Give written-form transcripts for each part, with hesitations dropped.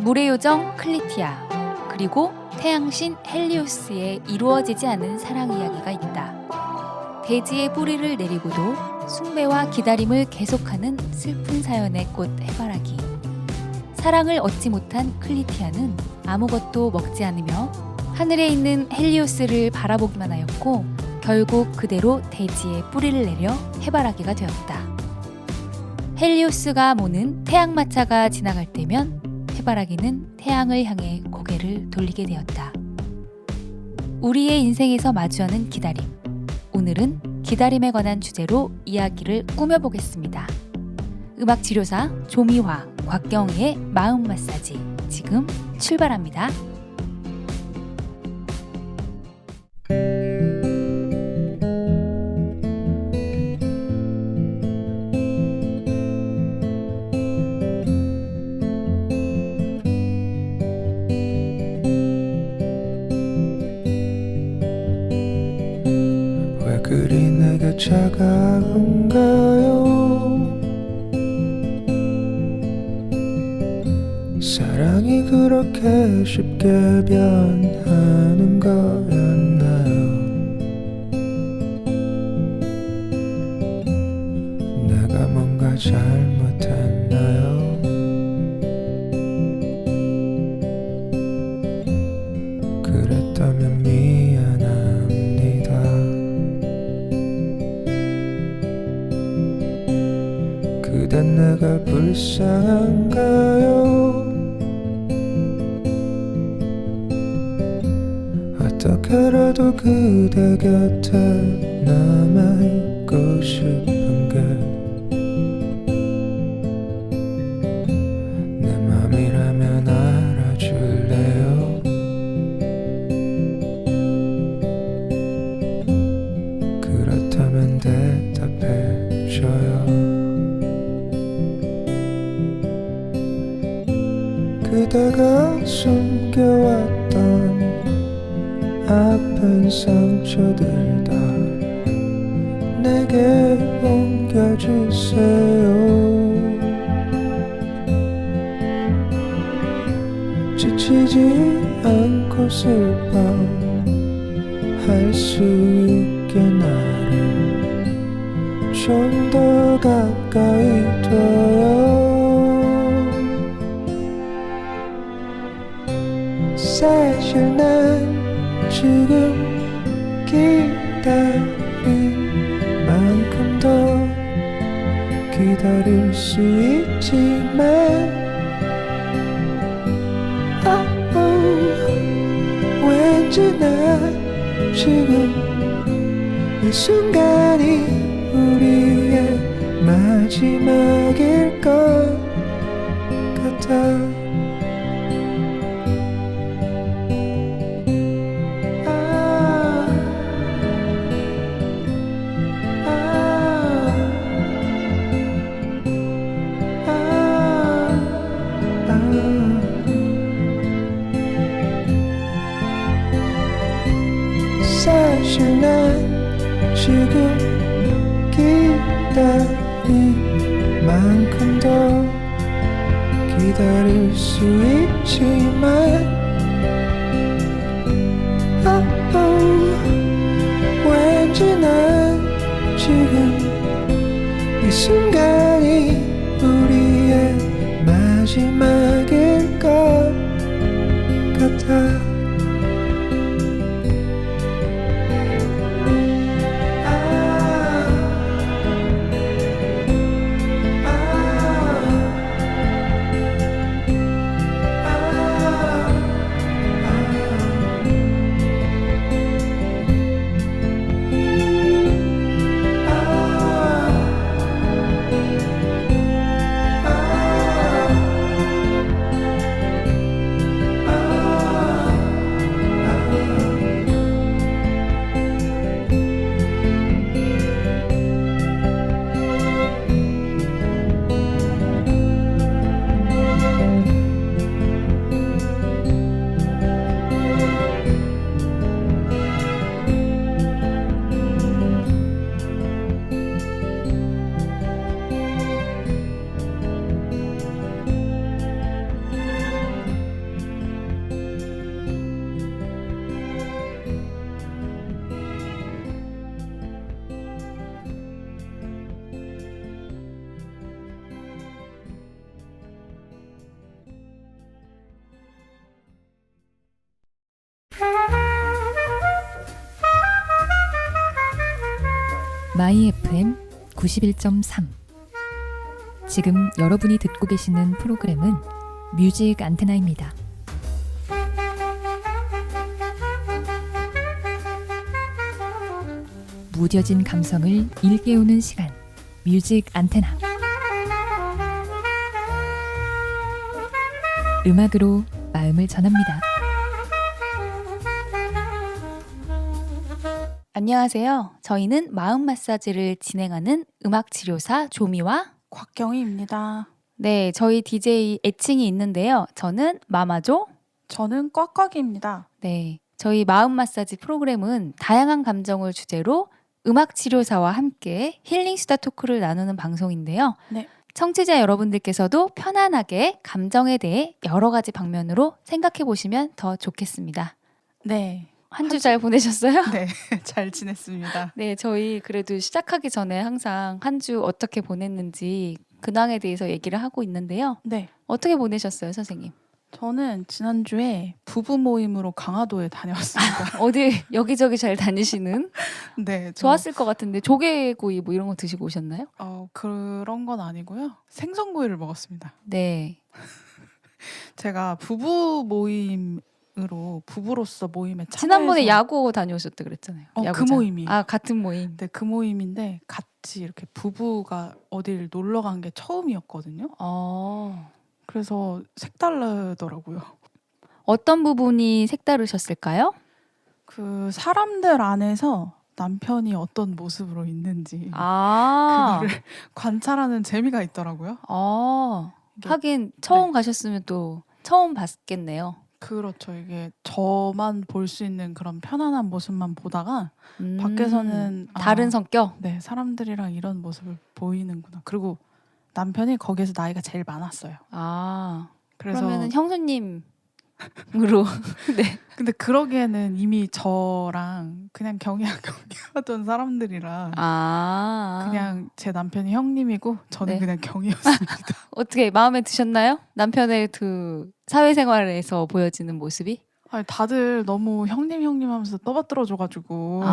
물의 요정 클리티아, 그리고 태양신 헬리오스의 이루어지지 않은 사랑 이야기가 있다. 대지의 뿌리를 내리고도 숭배와 기다림을 계속하는 슬픈 사연의 꽃 해바라기. 사랑을 얻지 못한 클리티아는 아무것도 먹지 않으며 하늘에 있는 헬리오스를 바라보기만 하였고, 결국 그대로 대지에 뿌리를 내려 해바라기가 되었다. 헬리오스가 모는 태양마차가 지나갈 때면 해바라기는 태양을 향해 고개를 돌리게 되었다. 우리의 인생에서 마주하는 기다림. 오늘은 기다림에 관한 주제로 이야기를 꾸며보겠습니다. 음악치료사 조미화, 곽경희의 마음 마사지, 지금 출발합니다. 왜 그리 내게 차가운가요? 사랑이 그렇게 쉽게 변하는 거였나요? 내가 뭔가 잘못했나요? 그랬다면 미안합니다. 그댄 내가 불쌍한가요? 어떻게라도 그대 곁에 남아있고 싶은 게 내 맘이라면 알아줄래요? 그렇다면 대답해줘요. 그대가 숨겨왔던 아픈 상처들 다 내게 옮겨주세요. 지치지 않고 슬퍼할 수 있게 나를 좀 더 가까이 둬요. 사실 난 지금 기다린 만큼 더 기다릴 수 있지만 왠지 난 지금 이 순간이 우리의 마지막일 것 같아. 사실 난 지금 기다린 만큼 더 기다릴 수 있지만 왠지 난 지금 이 순간이 우리의 마지막일 것 같아. 마이 FM 91.3. 지금 여러분이 듣고 계시는 프로그램은 뮤직 안테나입니다. 무뎌진 감성을 일깨우는 시간, 뮤직 안테나. 음악으로 마음을 전합니다. 안녕하세요. 저희는 마음 마사지를 진행하는 음악치료사 조미와 곽경희입니다. 네, 저희 DJ 애칭이 있는데요. 저는 마마조. 저는 꽉꽉입니다. 네, 저희 마음 마사지 프로그램은 다양한 감정을 주제로 음악 치료사와 함께 힐링 수다 토크를 나누는 방송인데요. 네. 청취자 여러분들께서도 편안하게 감정에 대해 여러 가지 방면으로 생각해 보시면 더 좋겠습니다. 네. 한 주 잘 보내셨어요? 네. 잘 지냈습니다. 네, 저희 그래도 시작하기 전에 항상 한 주 어떻게 보냈는지 근황에 대해서 얘기를 하고 있는데요. 네. 어떻게 보내셨어요, 선생님? 저는 지난주에 부부 모임으로 강화도에 다녀왔습니다. 어디 여기저기 잘 다니시는? 네. 좋았을 것 같은데 조개구이 뭐 이런 거 드시고 오셨나요? 그런 건 아니고요. 생선구이를 먹었습니다. 네. 제가 부부 모임으로 부부로서 모임에 참여해서 지난번에 야구 다녀오셨다 그랬잖아요. 그 야구장. 모임이에요. 아, 같은 모임. 네, 그 모임인데 같이 이렇게 부부가 어딜 놀러 간 게 처음이었거든요. 그래서 색다르더라고요. 어떤 부분이 색다르셨을까요? 그 사람들 안에서 남편이 어떤 모습으로 있는지 아, 그거를 관찰하는 재미가 있더라고요. 이게- 하긴 처음 가셨으면 또 처음 봤겠네요. 그렇죠. 이게 저만 볼 수 있는 그런 편안한 모습만 보다가 음, 밖에서는 다른 성격? 네, 사람들이랑 이런 모습을 보이는구나. 그리고 남편이 거기에서 나이가 제일 많았어요. 아, 그래서 그러면은 형수님으로 네. 근데 그러기에는 이미 저랑 그냥 경의하던 사람들이라 그냥 제 남편이 형님이고 저는 네. 그냥 경이었습니다. 어떻게 마음에 드셨나요? 남편의 그 사회생활에서 보여지는 모습이? 아니, 다들 너무 형님 하면서 떠받들어줘가지고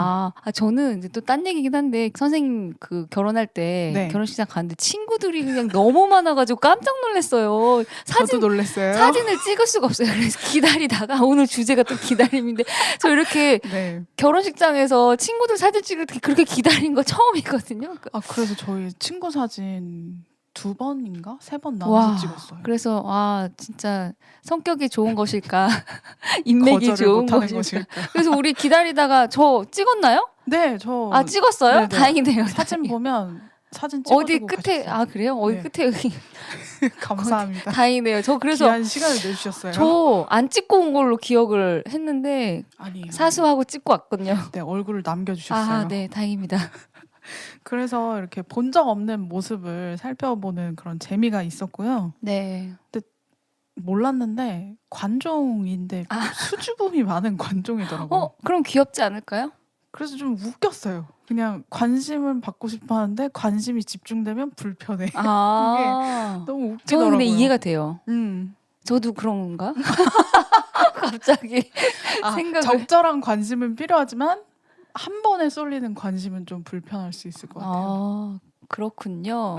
저는 이제 또 딴 얘기긴 한데 선생님 그 결혼할 때 네. 결혼식장 갔는데 친구들이 그냥 너무 많아가지고 깜짝 놀랐어요. 저도 놀랐어요. 사진을 찍을 수가 없어요. 그래서 기다리다가 오늘 주제가 또 기다림인데 저 이렇게 네. 결혼식장에서 친구들 사진 찍을 때 그렇게 기다린 거 처음이거든요. 그래서 저희 친구 사진 2번인가 3번 와, 나눠서 찍었어요. 그래서 진짜 성격이 좋은 것일까 인맥이 거절을 좋은 못하는 것일까. 것일까. 그래서 우리 기다리다가 저 찍었나요? 네, 저 찍었어요? 네네. 다행이네요. 사진 보면 사진 어디 찍어주고 끝에 가셨어요. 그래요? 어디 네. 끝에 여기 감사합니다. 다행이네요. 저 그래서 귀한 시간을 내주셨어요. 저 안 찍고 온 걸로 기억을 했는데 아니에요. 사수하고 찍고 왔거든요. 네, 얼굴을 남겨주셨어요. 네, 다행입니다. 그래서 이렇게 본 적 없는 모습을 살펴보는 그런 재미가 있었고요. 네. 몰랐는데 관종인데 수줍음이 많은 관종이더라고요. 그럼 귀엽지 않을까요? 그래서 좀 웃겼어요. 그냥 관심을 받고 싶어 하는데 관심이 집중되면 불편해. 너무 웃기더라고요. 저는 근데 이해가 돼요. 음. 저도 그런 건가? 갑자기 생각을. 적절한 관심은 필요하지만 한 번에 쏠리는 관심은 좀 불편할 수 있을 것 같아요. 그렇군요.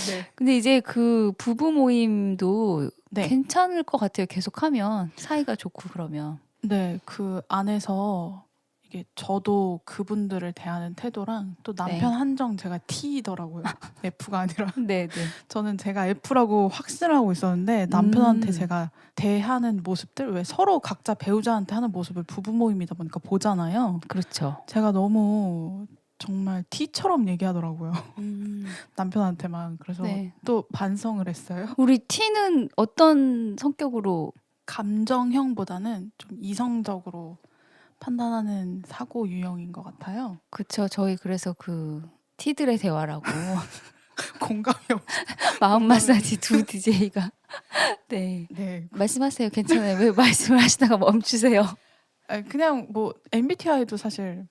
네. 근데 이제 그 부부 모임도 네. 괜찮을 것 같아요. 계속하면 사이가 좋고 그러면. 네, 그 안에서 이게 저도 그분들을 대하는 태도랑 또 남편 네. 한정 제가 T더라고요. F가 아니라. 네. 저는 제가 F라고 확신을 하고 있었는데 남편한테 음. 제가 대하는 모습들 왜 서로 각자 배우자한테 하는 모습을 부부 모임이다 보니까 보잖아요. 그렇죠. 제가 너무 정말 T처럼 얘기하더라고요. 남편한테만. 그래서 네. 또 반성을 했어요. 우리 T는 어떤 성격으로? 감정형보다는 좀 이성적으로 판단하는 사고 유형인 것 같아요. 그쵸. 저희 그래서 그 T들의 대화라고 공감이 없. 마음 마사지 두 DJ가 네. 네. 말씀하세요. 괜찮아요. 왜 말씀을 하시다가 멈추세요? 그냥 뭐 MBTI도 사실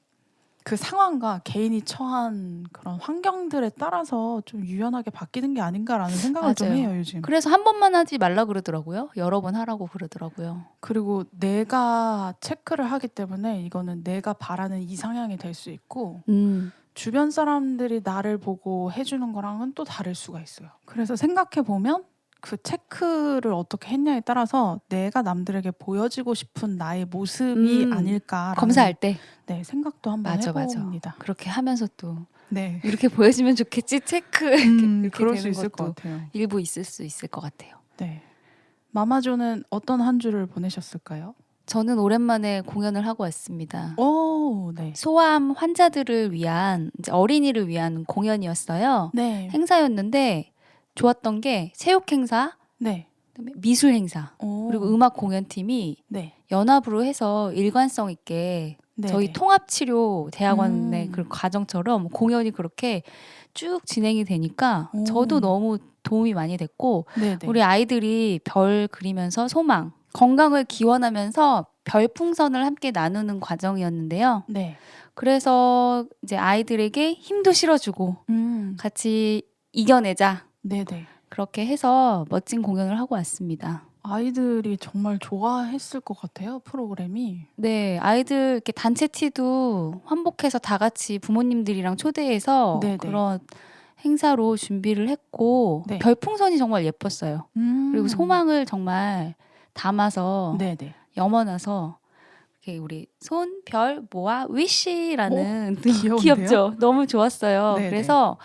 그 상황과 개인이 처한 그런 환경들에 따라서 좀 유연하게 바뀌는 게 아닌가라는 생각을 좀 맞아요. 해요 요즘. 그래서 한 번만 하지 말라 그러더라고요. 여러 번 하라고 그러더라고요. 그리고 내가 체크를 하기 때문에 이거는 내가 바라는 이상향이 될 수 있고 주변 사람들이 나를 보고 해주는 거랑은 또 다를 수가 있어요. 그래서 생각해 보면 그 체크를 어떻게 했냐에 따라서 내가 남들에게 보여지고 싶은 나의 모습이 아닐까라는 검사할 때 네, 생각도 한번 맞아, 맞아. 해봅니다. 그렇게 하면서 또 네, 이렇게 보여주면 좋겠지 체크 이렇게 그럴 수 되는 있을 것도 것 같아요. 일부 있을 수 있을 것 같아요. 네, 마마조는 어떤 한 주를 보내셨을까요? 저는 오랜만에 공연을 하고 왔습니다. 오, 네, 소아암 환자들을 위한 이제 어린이를 위한 공연이었어요. 네, 행사였는데 좋았던 게 체육 행사, 네, 그다음에 미술 행사, 오, 그리고 음악 공연팀이 네, 연합으로 해서 일관성 있게 네, 저희 네. 통합치료 대학원의 음. 그 과정처럼 공연이 그렇게 쭉 진행이 되니까 오. 저도 너무 도움이 많이 됐고 네, 네. 우리 아이들이 별 그리면서 소망, 건강을 기원하면서 별풍선을 함께 나누는 과정이었는데요. 네, 그래서 이제 아이들에게 힘도 실어주고 같이 이겨내자 네, 네. 그렇게 해서 멋진 공연을 하고 왔습니다. 아이들이 정말 좋아했을 것 같아요, 프로그램이. 네, 아이들 이렇게 단체 티도 환복해서 다 같이 부모님들이랑 초대해서 네네. 그런 행사로 준비를 했고 네. 별풍선이 정말 예뻤어요. 그리고 소망을 정말 담아서 네네. 염원해서 이렇게 우리 손, 별, 모아, 위시라는 귀여운데요? 귀엽죠? 너무 좋았어요. 네네. 그래서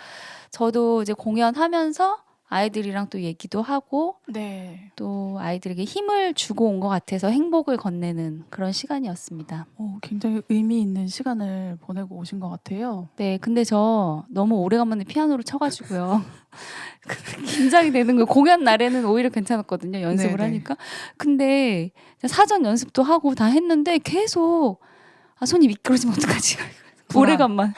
저도 이제 공연하면서 아이들이랑 또 얘기도 하고 네. 또 아이들에게 힘을 주고 온 것 같아서 행복을 건네는 그런 시간이었습니다. 굉장히 의미 있는 시간을 보내고 오신 것 같아요. 네, 근데 저 너무 오래간만에 피아노를 쳐가지고요. 긴장이 되는 거예요. 공연 날에는 오히려 괜찮았거든요. 연습을 네네. 하니까. 근데 사전 연습도 하고 다 했는데 계속 손이 미끄러지면 어떡하지? 불안. 오래간만.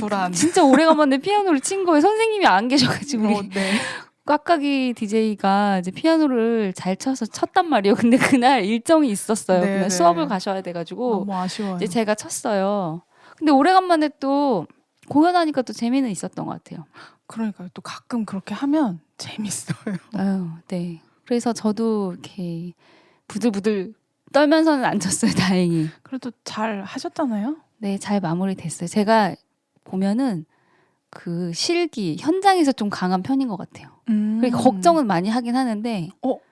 불안. 진짜 오래간만에 피아노를 친 거예요. 선생님이 안 계셔가지고. 네. 꽉꽉이 DJ가 이제 피아노를 잘 쳐서 쳤단 말이에요. 근데 그날 일정이 있었어요. 네네. 그날 수업을 가셔야 돼가지고 너무 아쉬워요. 이제 제가 쳤어요. 근데 오래간만에 또 공연하니까 또 재미는 있었던 것 같아요. 그러니까요. 또 가끔 그렇게 하면 재밌어요. 아유, 네. 그래서 저도 이렇게 부들부들 떨면서는 안 쳤어요. 다행히. 그래도 잘 하셨잖아요. 네, 잘 마무리됐어요. 제가 보면은 그 실기 현장에서 좀 강한 편인 것 같아요. 그러니까 걱정은 많이 하긴 하는데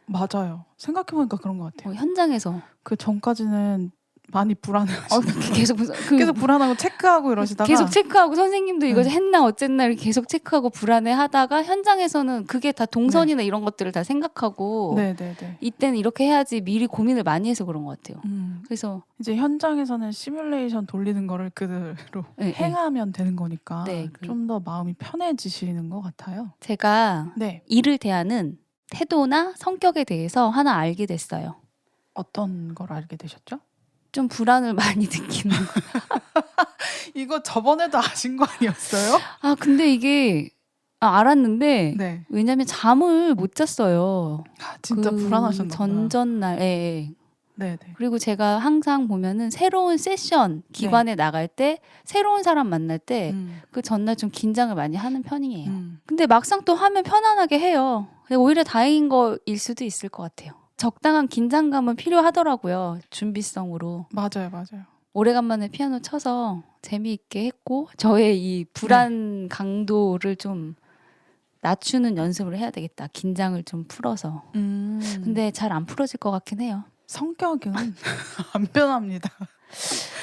맞아요. 생각해보니까 그런 것 같아요. 현장에서 그 전까지는 많이 불안해하시는 계속 계속 불안하고 체크하고 이러시다가 계속 체크하고 선생님도 이거 네. 했나 어쨌나 이렇게 계속 체크하고 불안해하다가 현장에서는 그게 다 동선이나 이런 것들을 다 생각하고 네네네. 이때는 이렇게 해야지 미리 고민을 많이 해서 그런 것 같아요. 그래서 이제 현장에서는 시뮬레이션 돌리는 거를 그대로 네, 행하면 되는 거니까 네, 좀 더 마음이 편해지시는 것 같아요. 제가 네. 일을 대하는 태도나 성격에 대해서 하나 알게 됐어요. 어떤 걸 알게 되셨죠? 좀 불안을 많이 느끼는 거. 이거 저번에도 아신 거 아니었어요? 근데 이게 알았는데 네. 왜냐면 잠을 못 잤어요. 진짜 불안하셨나 보다. 전전날. 예. 네네. 그리고 제가 항상 보면은 새로운 세션 기관에 나갈 때 새로운 사람 만날 때 그 전날 좀 긴장을 많이 하는 편이에요. 근데 막상 또 하면 편안하게 해요. 근데 오히려 다행인 거일 수도 있을 것 같아요. 적당한 긴장감은 필요하더라고요. 준비성으로. 맞아요, 맞아요. 오래간만에 피아노 쳐서 재미있게 했고 저의 이 불안 강도를 좀 낮추는 연습을 해야 되겠다. 긴장을 좀 풀어서. 근데 잘 안 풀어질 것 같긴 해요. 성격은 안 변합니다.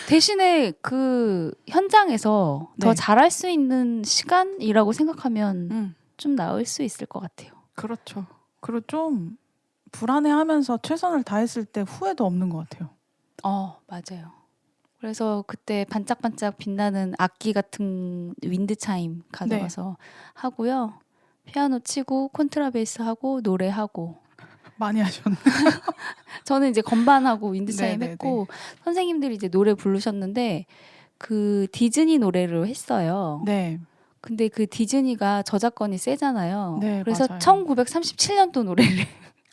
대신에 그 현장에서 더 네. 잘할 수 있는 시간이라고 생각하면 좀 나을 수 있을 것 같아요. 그렇죠. 그리고 좀 불안해하면서 최선을 다했을 때 후회도 없는 것 같아요. 맞아요. 그래서 그때 반짝반짝 빛나는 악기 같은 윈드차임 가져가서 하고요. 피아노 치고 콘트라베이스 하고 노래하고 많이 하셨네. 저는 이제 건반하고 윈드차임 네네네. 했고 선생님들이 이제 노래 부르셨는데 그 디즈니 노래로 했어요. 네. 근데 그 디즈니가 저작권이 세잖아요. 네, 그래서 맞아요. 1937년도 노래를.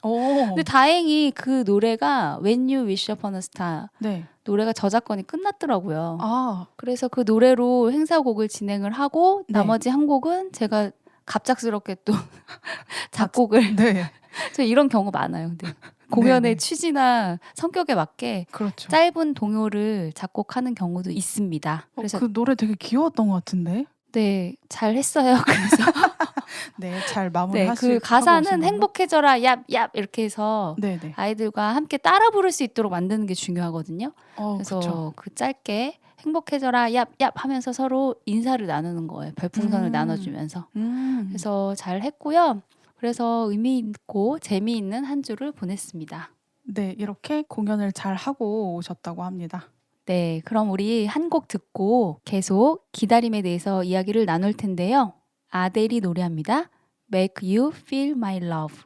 근데 다행히 그 노래가 When You Wish Upon a Star 네. 노래가 저작권이 끝났더라고요. 아, 그래서 그 노래로 행사곡을 진행을 하고 네. 나머지 한 곡은 제가 갑작스럽게 또 작곡을 네. 저 이런 경우 많아요. 근데 공연의 네네. 취지나 성격에 맞게 그렇죠. 짧은 동요를 작곡하는 경우도 있습니다. 그래서 그 노래 되게 귀여웠던 것 같은데. 네, 잘 했어요. 그래서 네, 잘 네, 마무리하실 그 가사는 하고 오신 걸로. 행복해져라 얍얍 이렇게 해서 네네. 아이들과 함께 따라 부를 수 있도록 만드는 게 중요하거든요. 그쵸. 그래서 그 짧게 행복해져라 얍얍 하면서 서로 인사를 나누는 거예요. 별풍선을 나눠주면서. 그래서 잘 했고요. 그래서 의미 있고 재미있는 한 주를 보냈습니다. 네, 이렇게 공연을 잘 하고 오셨다고 합니다. 네, 그럼 우리 한 곡 듣고 계속 기다림에 대해서 이야기를 나눌 텐데요. 아델이 노래합니다. Make You Feel My Love.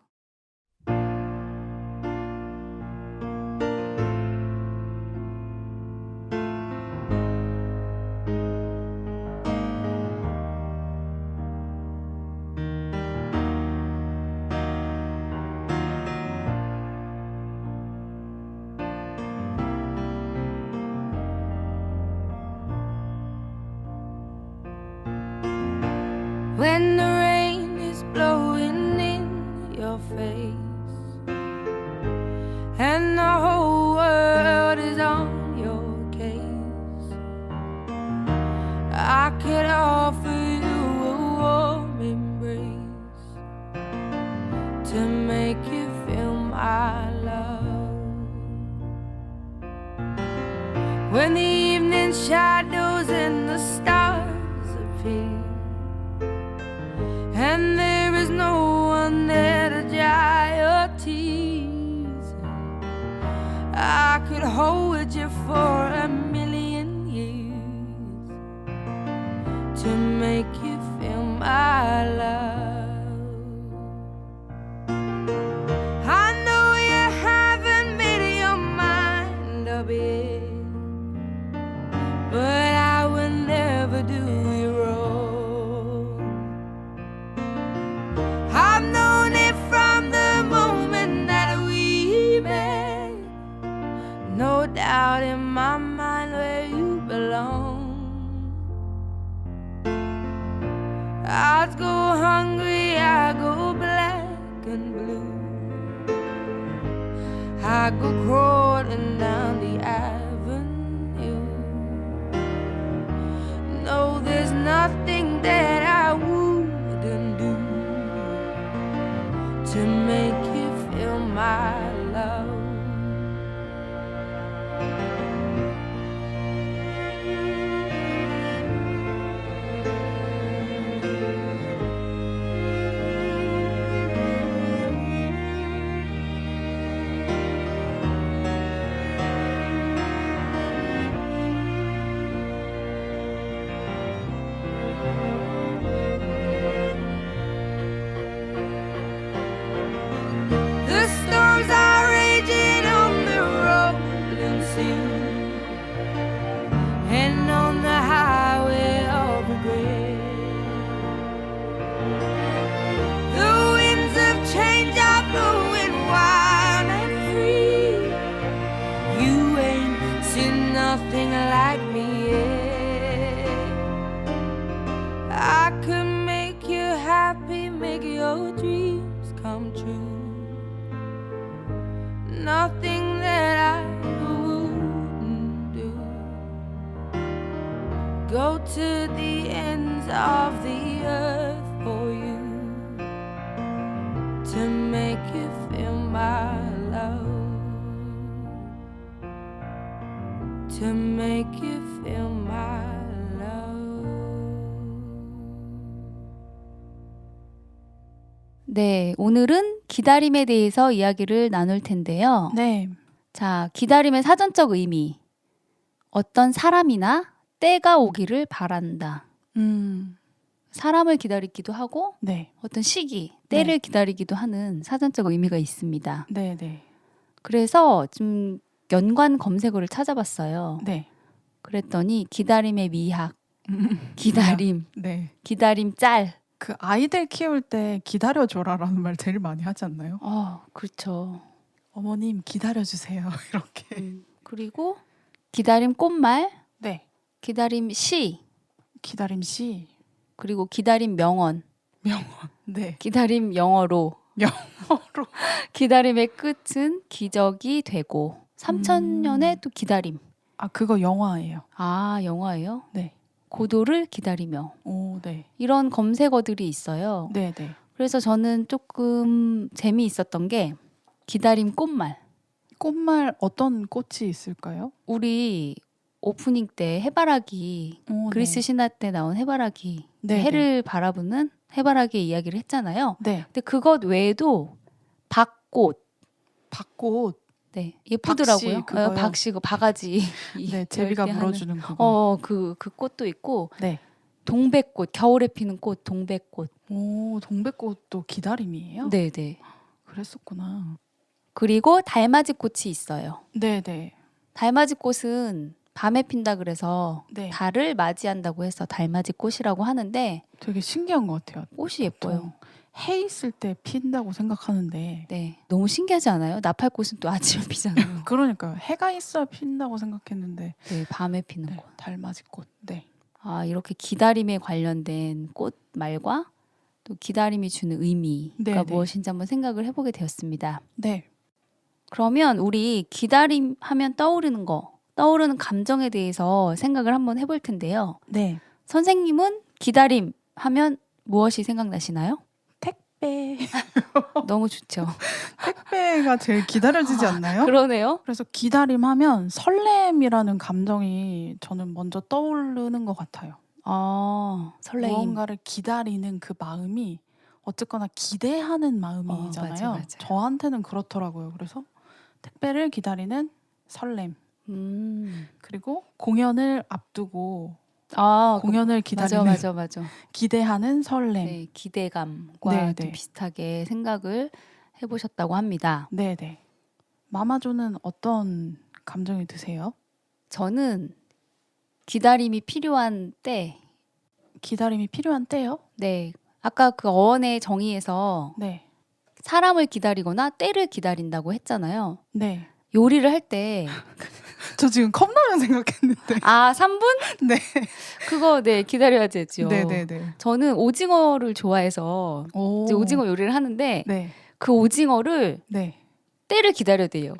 When the rain is blowing in your face and the whole world is on your case, I could offer you a warm embrace to make you feel my love. When the evening shadows and the stars appear and there is no one there to dry your tears, I could hold you for a million years to make you feel my love. I know you haven't made your mind up yet, but I will never do you wrong. I've known it from the moment that we met. No doubt in my mind where you belong. I'd go hungry, I go black and blue, I go crawling down the avenue. No, there's nothing that I wouldn't do to make you feel my love. The storms are raging on the rolling sea and on the highway of regret. The winds of change are blowing wild and free. You ain't seen nothing like me yet. I could make you happy, make your dreams come true. Nothing that I wouldn't do. Go to the ends of the earth for you to make you feel my love. To make you feel my love. 네, 오늘은 기다림에 대해서 이야기를 나눌 텐데요. 네. 자, 기다림의 사전적 의미. 어떤 사람이나 때가 오기를 바란다. 사람을 기다리기도 하고 네. 어떤 시기, 때를 기다리기도 하는 사전적 의미가 있습니다. 네, 네. 그래서 좀 연관 검색어를 찾아봤어요. 네. 그랬더니 기다림의 미학, 기다림, 네. 기다림 짤. 그 아이들 키울 때 기다려줘라라는 말 제일 많이 하지 않나요? 그렇죠. 어머님 기다려주세요. 이렇게. 그리고 기다림 꽃말, 네. 기다림 시, 기다림 씨. 그리고 기다림 명언, 명언. 네. 기다림 영어로, 영어로. 기다림의 끝은 기적이 되고 3000년의 또 기다림. 아, 그거 영화예요. 아, 영화예요? 네. 고도를 기다리며 오, 네. 이런 검색어들이 있어요. 네, 네. 그래서 저는 조금 재미있었던 게 기다림 꽃말. 꽃말 어떤 꽃이 있을까요? 우리 오프닝 때 해바라기 오, 그리스 네. 신화 때 나온 해바라기 네, 해를 바라보는 해바라기의 이야기를 했잖아요. 네. 근데 그것 외에도 박꽃 밭꽃. 네 예쁘더라고요. 박씨 그거요? 박씨 그 바가지 네, 제비가 열대 하는. 물어주는 그거. 그 꽃도 있고 네. 동백꽃 겨울에 피는 꽃 동백꽃. 오, 동백꽃도 기다림이에요? 네네. 그랬었구나. 그리고 달맞이 꽃이 있어요. 네, 네. 달맞이 꽃은 밤에 핀다 그래서 네. 달을 맞이한다고 해서 달맞이 꽃이라고 하는데 되게 신기한 것 같아요. 꽃이 예뻐요. 보통 해 있을 때 핀다고 생각하는데 네, 너무 신기하지 않아요? 나팔꽃은 또 아침에 피잖아요. 그러니까요. 해가 있어야 핀다고 생각했는데 네, 밤에 피는 네, 꽃. 달맞이꽃. 네. 아, 이렇게 기다림에 관련된 꽃 말과 또 기다림이 주는 의미가 네, 네. 무엇인지 한번 생각을 해보게 되었습니다. 네. 그러면 우리 기다림 하면 떠오르는 감정에 대해서 생각을 한번 해볼 텐데요. 네. 선생님은 기다림 하면 무엇이 생각나시나요? 택배. 너무 좋죠. 택배가 제일 기다려지지 않나요? 그러네요. 그래서 기다림하면 설렘이라는 감정이 저는 먼저 떠오르는 것 같아요. 아, 설레임. 무언가를 기다리는 그 마음이 어쨌거나 기대하는 마음이잖아요. 맞아요. 저한테는 그렇더라고요. 그래서 택배를 기다리는 설렘. 그리고 공연을 앞두고 공연을 기다리는 맞아. 기대하는 설렘. 네, 기대감과 네, 좀 네. 비슷하게 생각을 해보셨다고 합니다. 네네. 마마조는 어떤 감정이 드세요? 저는 기다림이 필요한 때, 기다림이 필요한 때요? 네, 아까 그 어원의 정의에서 네. 사람을 기다리거나 때를 기다린다고 했잖아요. 네. 요리를 할 때, 저 지금 컵라면 생각했는데. 3분? 네. 그거, 네, 기다려야 되죠. 네네네. 저는 오징어를 좋아해서 오. 이제 오징어 요리를 하는데, 네. 그 오징어를 네. 때를 기다려야 돼요.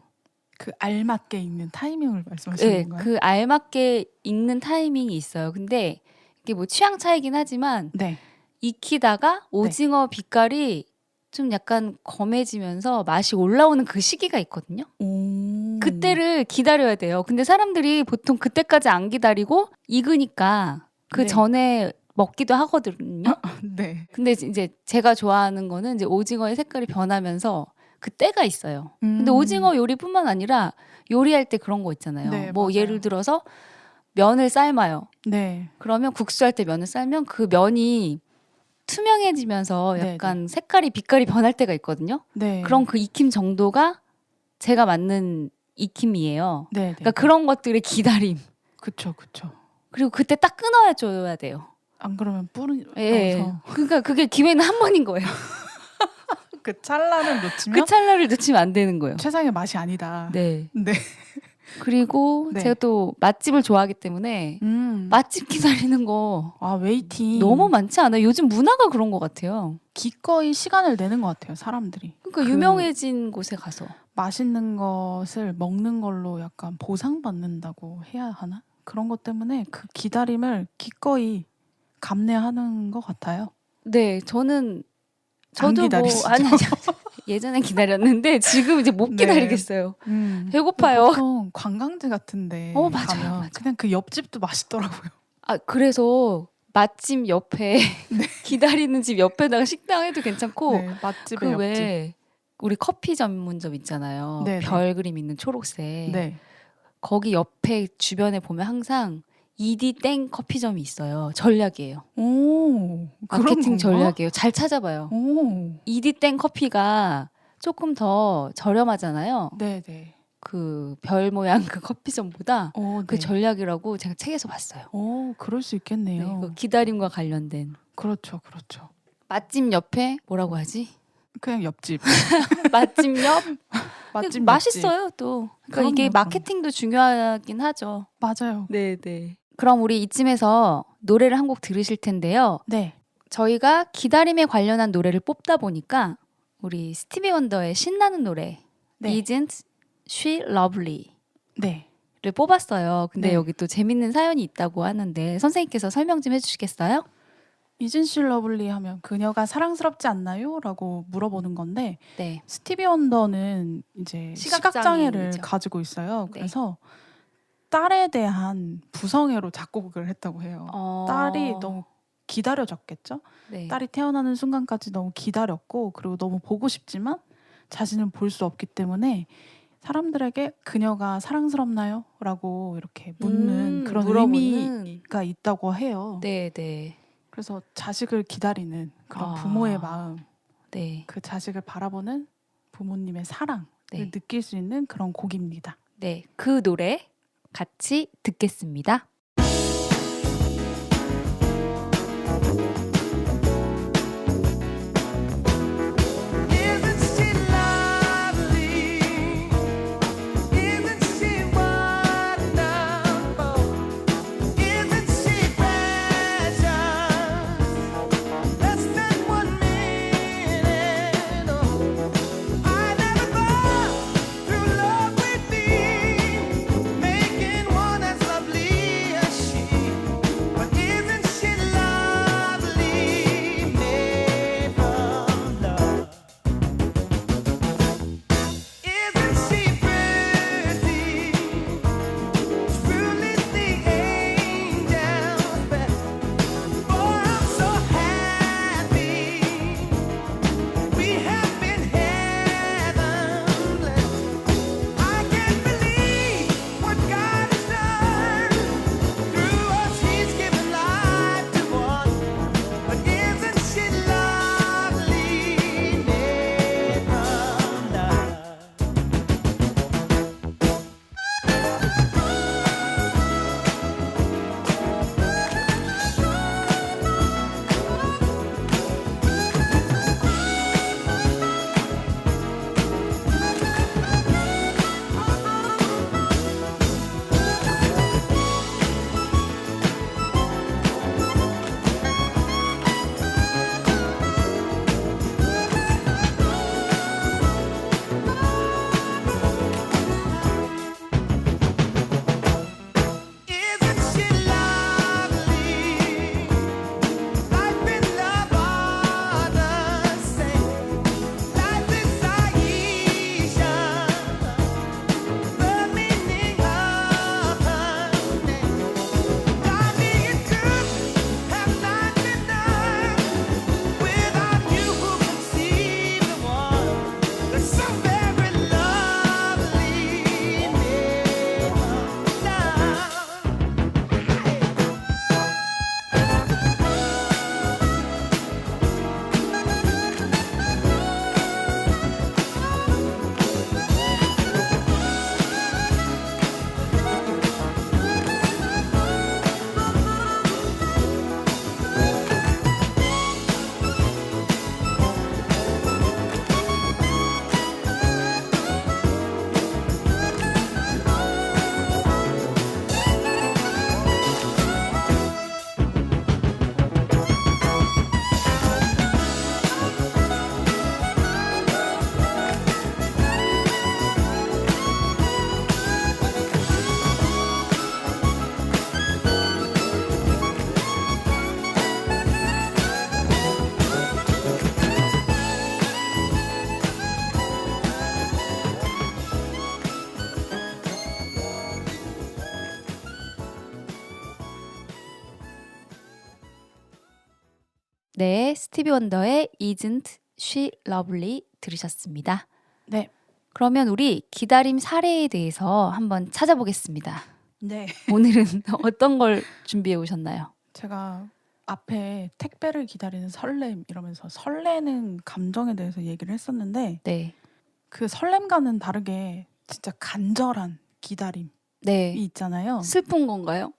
그 알맞게 익는 타이밍을 말씀하시는 네, 건가요? 그 알맞게 익는 타이밍이 있어요. 근데 이게 뭐 취향 차이긴 하지만 네. 익히다가 오징어 빛깔이 좀 약간 검해지면서 맛이 올라오는 그 시기가 있거든요. 오. 그때를 기다려야 돼요. 근데 사람들이 보통 그때까지 안 기다리고 익으니까 그 네. 전에 먹기도 하거든요. 네. 근데 이제 제가 좋아하는 거는 이제 오징어의 색깔이 변하면서 그 때가 있어요. 근데 오징어 요리뿐만 아니라 요리할 때 그런 거 있잖아요. 네, 뭐 맞아요. 예를 들어서 면을 삶아요. 네. 그러면 국수할 때 면을 삶으면 그 면이 투명해지면서 약간 색깔이 빛깔이 변할 때가 있거든요. 네. 그럼 그 익힘 정도가 제가 맞는 익힘이에요. 네. 네. 그러니까 그런 것들의 기다림. 그쵸, 그쵸. 그리고 그때 딱 끊어줘야 돼요. 안 그러면 뿌리 예. 넣어서 그러니까 그게 기회는 한 번인 거예요. 그 찰나를 놓치면 그 찰나를 놓치면 안 되는 거예요. 최상의 맛이 아니다. 네. 네. 그리고 네. 제가 또 맛집을 좋아하기 때문에 맛집 기다리는 거 아, 웨이팅. 너무 많지 않아요? 요즘 문화가 그런 것 같아요. 기꺼이 시간을 내는 것 같아요, 사람들이. 그러니까 그 유명해진 곳에 가서. 맛있는 것을 먹는 걸로 약간 보상받는다고 해야 하나? 그런 것 때문에 그 기다림을 기꺼이 감내하는 것 같아요. 네, 저는 안 저도 뭐 기다리시죠? 아니 예전엔 기다렸는데 지금 이제 못 네. 기다리겠어요. 음. 배고파요. 보통 관광지 같은데 맞아요, 가면 맞아요. 그냥 그 옆집도 맛있더라고요. 아, 그래서 맛집 옆에 기다리는 집 옆에다가 식당 해도 괜찮고 네, 맛집의 그 옆집. 외에 우리 커피 전문점 있잖아요. 네네. 별 그림 있는 초록색. 네. 거기 옆에 주변에 보면 항상 이디 땡 커피점이 있어요. 전략이에요. 오, 그런 마케팅 건가? 전략이에요. 잘 찾아봐요. 오, 이디 땡 커피가 조금 더 저렴하잖아요. 네네. 그 별 모양 그 커피점보다 오, 그 네. 전략이라고 제가 책에서 봤어요. 오, 그럴 수 네, 있겠네요. 그 기다림과 관련된 그렇죠, 그렇죠. 맛집 옆에 뭐라고 하지? 그냥 옆집. 맛집 옆 맛집 맛있어요 또. 그러니까 그럼요, 이게 그럼요. 마케팅도 중요하긴 하죠. 맞아요. 네. 그럼 우리 이쯤에서 노래를 한 곡 들으실 텐데요. 네. 저희가 기다림에 관련한 노래를 뽑다 보니까 우리 스티비 원더의 신나는 노래 네. Isn't She Lovely를 네. 뽑았어요. 근데 네. 여기 또 재밌는 사연이 있다고 하는데 선생님께서 설명 좀 해주시겠어요? 이진씨 러블리 하면 그녀가 사랑스럽지 않나요? 라고 물어보는 건데 네. 스티비 원더는 이제 시각장애를 시각장애인이죠. 가지고 있어요. 네. 그래서 딸에 대한 부성애로 작곡을 했다고 해요. 딸이 너무 기다려졌겠죠? 네. 딸이 태어나는 순간까지 너무 기다렸고 그리고 너무 보고 싶지만 자신은 볼 수 없기 때문에 사람들에게 그녀가 사랑스럽나요? 라고 이렇게 묻는 그런 물어보는. 의미가 있다고 해요. 네, 네, 그래서 자식을 기다리는 그런 아. 부모의 마음, 네, 그 자식을 바라보는 부모님의 사랑을 네. 느낄 수 있는 그런 곡입니다. 네. 그 노래 같이 듣겠습니다. Isn't she lovely? Isn't she wonderful? Isn't she precious? Less than 1 minute. Oh, I never thought through love we'd be making one as lovely as she. But isn't she lovely? Made from love. Isn't she pretty? Truly the angel's best. For I'm so happy we have been heaven blessed. I can't believe what God has done. Through us He's given life to one. But isn't she lovely? Made from love. Isn't she lovely? Life in love are the same. Life is Aisha, the meaning of her name. Darling, it could have not been done without you who conceived the one that's so very lovely, made of love. 네, 스티비 원더의 Isn't She Lovely 들으셨습니다. 네. 그러면 우리 기다림 사례에 대해서 한번 찾아보겠습니다. 네. 오늘은 어떤 걸 준비해 오셨나요? 제가 앞에 택배를 기다리는 설렘 이러면서 설레는 감정에 대해서 얘기를 했었는데 네. 그 설렘과는 다르게 진짜 간절한 기다림이 네. 있잖아요. 슬픈 건가요?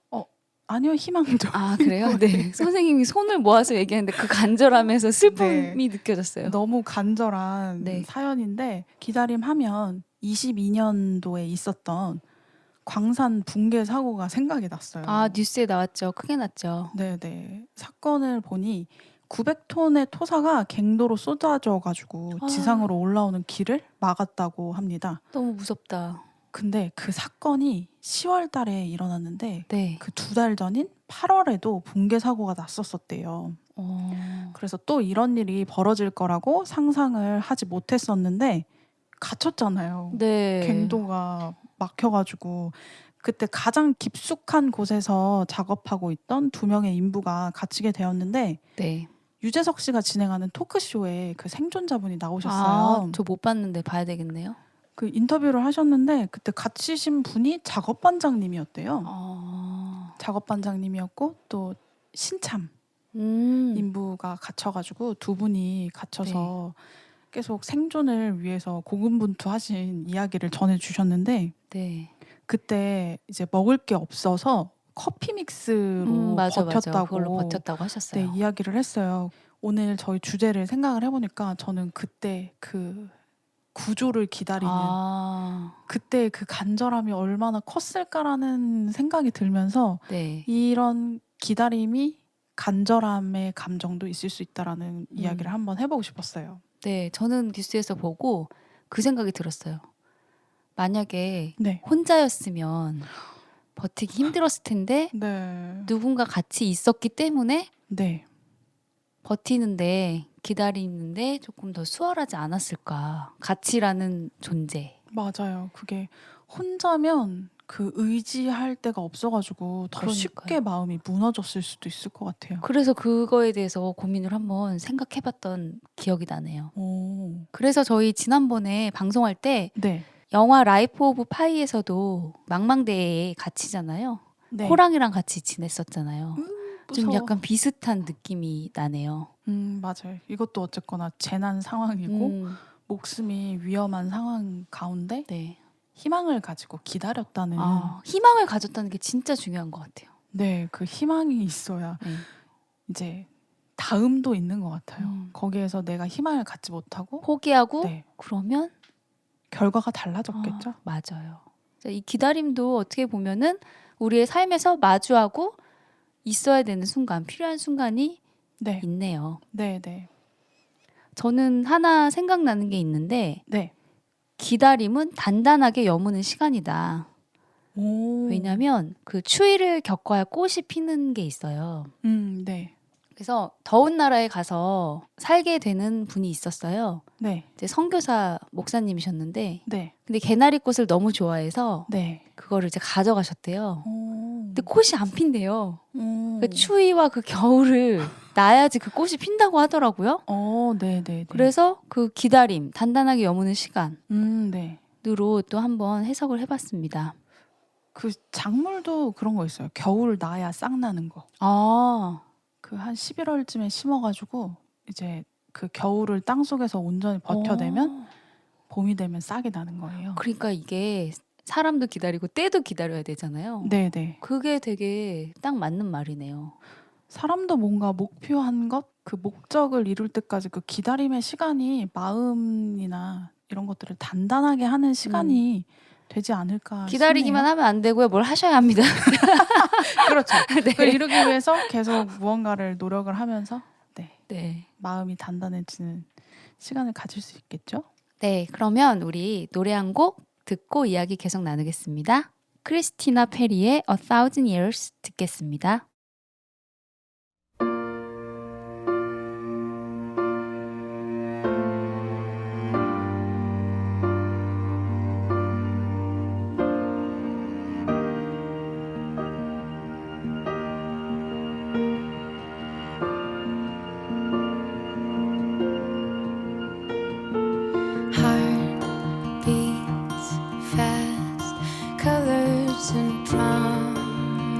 아니요, 희망적. 아, 그래요? 네. 선생님이 손을 모아서 얘기하는데 그 간절함에서 슬픔이 느껴졌어요. 너무 간절한 네. 사연인데 기다림 하면 22년도에 있었던 광산 붕괴 사고가 생각이 났어요. 아, 뉴스에 나왔죠. 크게 났죠. 네네. 사건을 보니 900톤의 토사가 갱도로 쏟아져 가지고 아. 지상으로 올라오는 길을 막았다고 합니다. 너무 무섭다. 근데 그 사건이 10월 달에 일어났는데 네. 그 2달 전인 8월에도 붕괴 사고가 났었대요. 어. 그래서 또 이런 일이 벌어질 거라고 상상을 하지 못했었는데 갇혔잖아요. 네. 갱도가 막혀가지고 그때 가장 깊숙한 곳에서 작업하고 있던 2명의 인부가 갇히게 되었는데 네. 유재석 씨가 진행하는 토크쇼에 그 생존자분이 나오셨어요. 아, 저 못 봤는데 봐야 되겠네요. 그 인터뷰를 하셨는데 그때 갇히신 분이 작업반장님이었대요. 아. 작업반장님이었고 또 신참 음. 인부가 갇혀가지고 2분이 갇혀서 계속 생존을 위해서 고군분투하신 이야기를 전해주셨는데 네. 그때 이제 먹을 게 없어서 커피 믹스로 맞아. 버텼다고 그걸로 버텼다고 하셨어요. 네, 이야기를 했어요. 오늘 저희 주제를 생각을 해보니까 저는 그때 그 구조를 기다리는 아. 그때 그 간절함이 얼마나 컸을까라는 생각이 들면서 네. 이런 기다림이 간절함의 감정도 있을 수 있다라는 이야기를 한번 해보고 싶었어요. 네, 저는 뉴스에서 보고 그 생각이 들었어요. 만약에 네. 혼자였으면 버티기 힘들었을 텐데 네. 누군가 같이 있었기 때문에 네. 버티는데 기다리는데 조금 더 수월하지 않았을까. 가치라는 존재. 맞아요. 그게 혼자면 그 의지할 데가 없어가지고 더 그러니까요. 쉽게 마음이 무너졌을 수도 있을 것 같아요. 그래서 그거에 대해서 고민을 한번 생각해봤던 기억이 나네요. 오. 그래서 저희 지난번에 방송할 때 네. 영화 라이프 오브 파이에서도 망망대해에 갇히잖아요. 네. 호랑이랑 같이 지냈었잖아요. 좀 무서워. 약간 비슷한 느낌이 나네요. 맞아요. 이것도 어쨌거나 재난 상황이고 목숨이 위험한 상황 가운데 네. 희망을 가지고 기다렸다는 희망을 가졌다는 게 진짜 중요한 것 같아요. 네, 그 희망이 있어야 네. 이제 다음도 있는 것 같아요. 음. 거기에서 내가 희망을 갖지 못하고 포기하고 네, 그러면 결과가 달라졌겠죠. 맞아요. 이 기다림도 어떻게 보면은 우리의 삶에서 마주하고 있어야 되는 순간, 필요한 순간이 네, 있네요. 네, 네, 저는 하나 생각나는 게 있는데 네. 기다림은 단단하게 여무는 시간이다. 오. 왜냐하면 그 추위를 겪어야 꽃이 피는 게 있어요. 네, 그래서 더운 나라에 가서 살게 되는 분이 있었어요. 네, 이제 선교사 목사님이셨는데 네, 근데 개나리꽃을 너무 좋아해서 네. 그거를 이제 가져가셨대요. 오. 근데 꽃이 안 핀대요. 오. 그 추위와 그 겨울을 나야지 그 꽃이 핀다고 하더라고요. 네, 네, 네. 그래서 그 기다림, 단단하게 여무는 시간으로 네. 또 한번 해석을 해봤습니다. 그 작물도 그런 거 있어요. 겨울 나야 싹 나는 거. 아, 그 한 11월쯤에 심어가지고 이제 그 겨울을 땅 속에서 온전히 버텨내면 봄이 되면 싹이 나는 거예요. 그러니까 이게 사람도 기다리고 때도 기다려야 되잖아요. 네, 네. 그게 되게 딱 맞는 말이네요. 사람도 뭔가 목표한 것, 그 목적을 이룰 때까지 그 기다림의 시간이 마음이나 이런 것들을 단단하게 하는 시간이 되지 않을까 기다리기만 싶네요. 하면 안 되고요. 뭘 하셔야 합니다. 그렇죠. 네. 그걸 이루기 위해서 계속 무언가를 노력을 하면서 네. 마음이 단단해지는 시간을 가질 수 있겠죠. 네, 그러면 우리 노래 한 곡 듣고 이야기 계속 나누겠습니다. 크리스티나 페리의 A Thousand Years 듣겠습니다. Heart beats fast, colors and promises.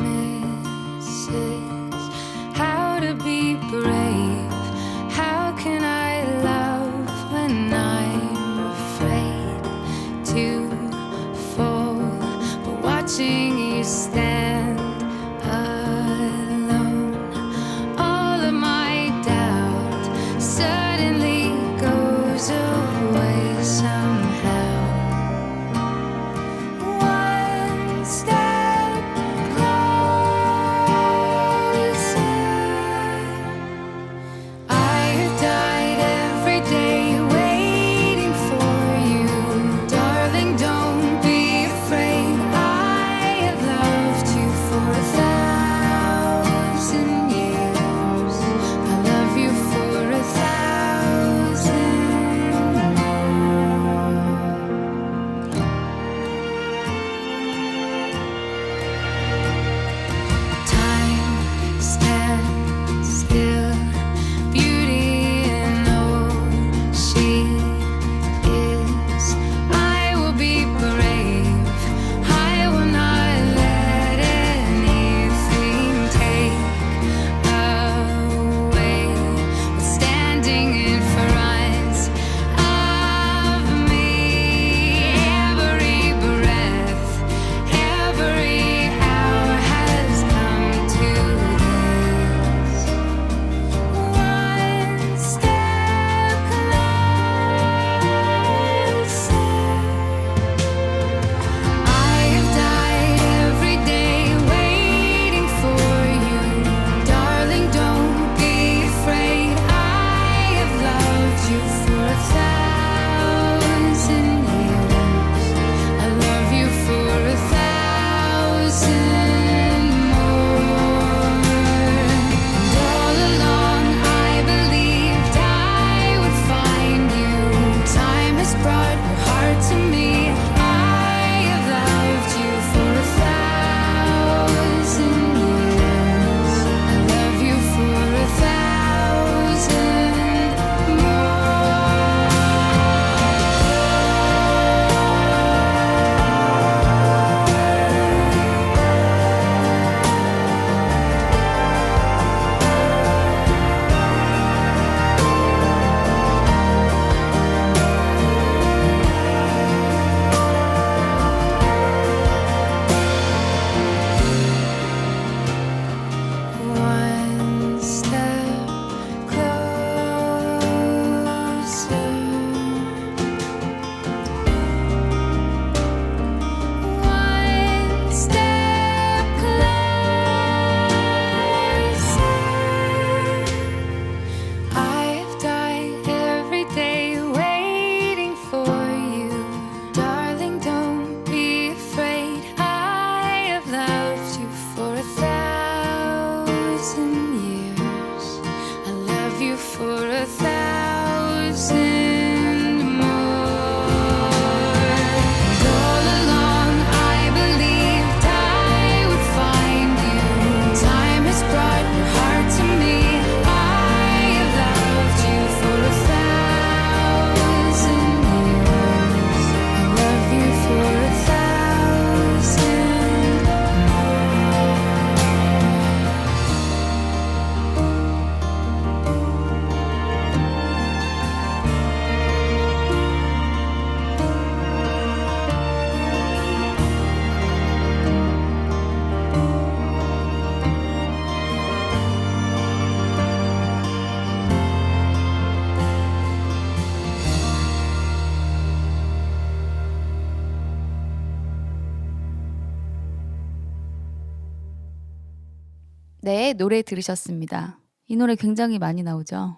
네, 노래 들으셨습니다. 이 노래 굉장히 많이 나오죠.